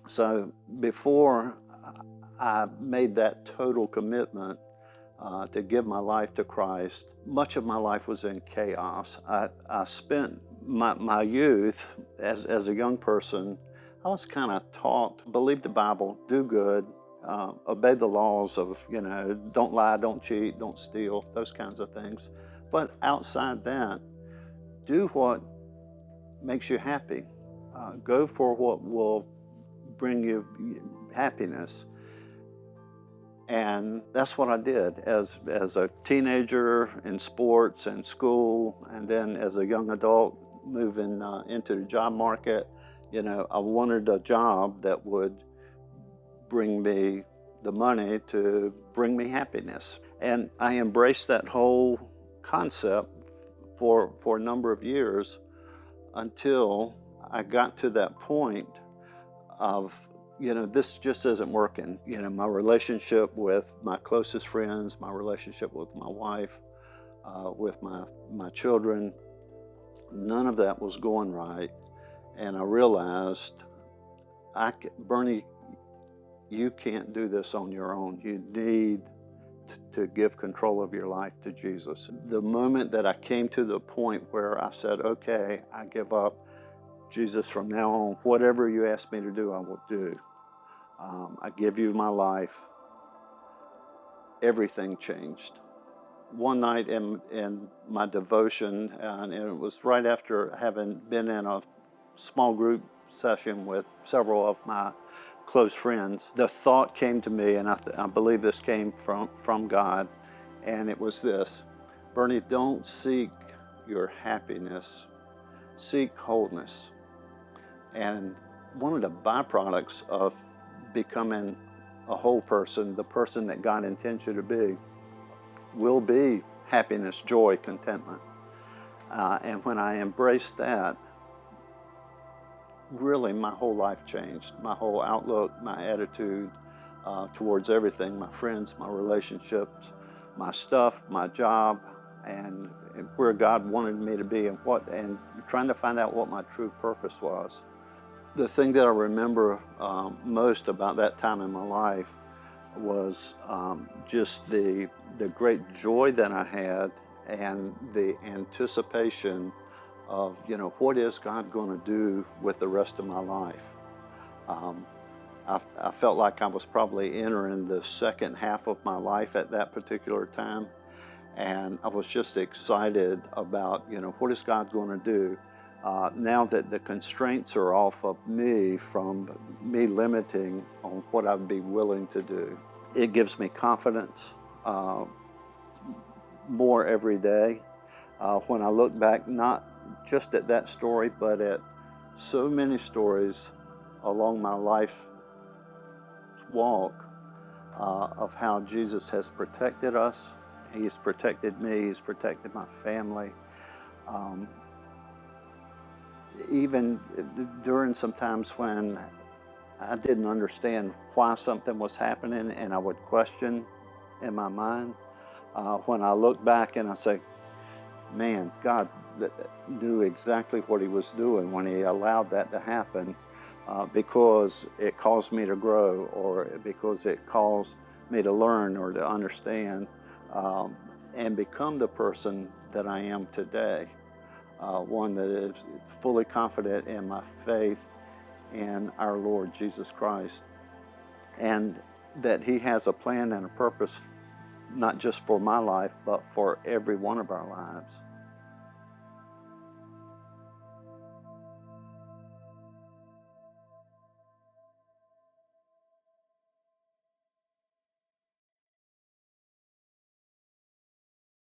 So before I made that total commitment to give my life to Christ, much of my life was in chaos. I spent my youth as a young person, I was kind of taught, believe the Bible, do good, obey the laws of, don't lie, don't cheat, don't steal, those kinds of things. But outside that, do what makes you happy. Go for what will bring you happiness. And that's what I did as a teenager in sports and school, and then as a young adult moving into the job market. I wanted a job that would bring me the money to bring me happiness. And I embraced that whole concept for a number of years until I got to that point of, this just isn't working. My relationship with my closest friends, my relationship with my wife, with my children, none of that was going right. And I realized, Burnie, you can't do this on your own. You need to give control of your life to Jesus. The moment that I came to the point where I said, okay, I give up, Jesus, from now on, whatever you ask me to do, I will do. I give you my life. Everything changed. One night in my devotion, and it was right after having been in a small group session with several of my close friends, the thought came to me, and I believe this came from God, and it was this: Burnie, don't seek your happiness, seek wholeness. And one of the byproducts of becoming a whole person, the person that God intends you to be, will be happiness, joy, contentment. And when I embraced that, really my whole life changed. My whole outlook, my attitude towards everything, my friends, my relationships, my stuff, my job, and where God wanted me to be, and trying to find out what my true purpose was. The thing that I remember most about that time in my life was just the great joy that I had, and the anticipation of, what is God going to do with the rest of my life. I felt like I was probably entering the second half of my life at that particular time, and I was just excited about, what is God going to do now that the constraints are off of me, from me limiting on what I'd be willing to do. It gives me confidence more every day. When I look back, not just at that story, but at so many stories along my life walk of how Jesus has protected us. He's protected me, He's protected my family. Even during some times when I didn't understand why something was happening, and I would question in my mind, when I look back and I say, man, God knew exactly what He was doing when He allowed that to happen, because it caused me to grow, or because it caused me to learn or to understand, and become the person that I am today. One that is fully confident in my faith in our Lord Jesus Christ, and that He has a plan and a purpose, not just for my life, but for every one of our lives.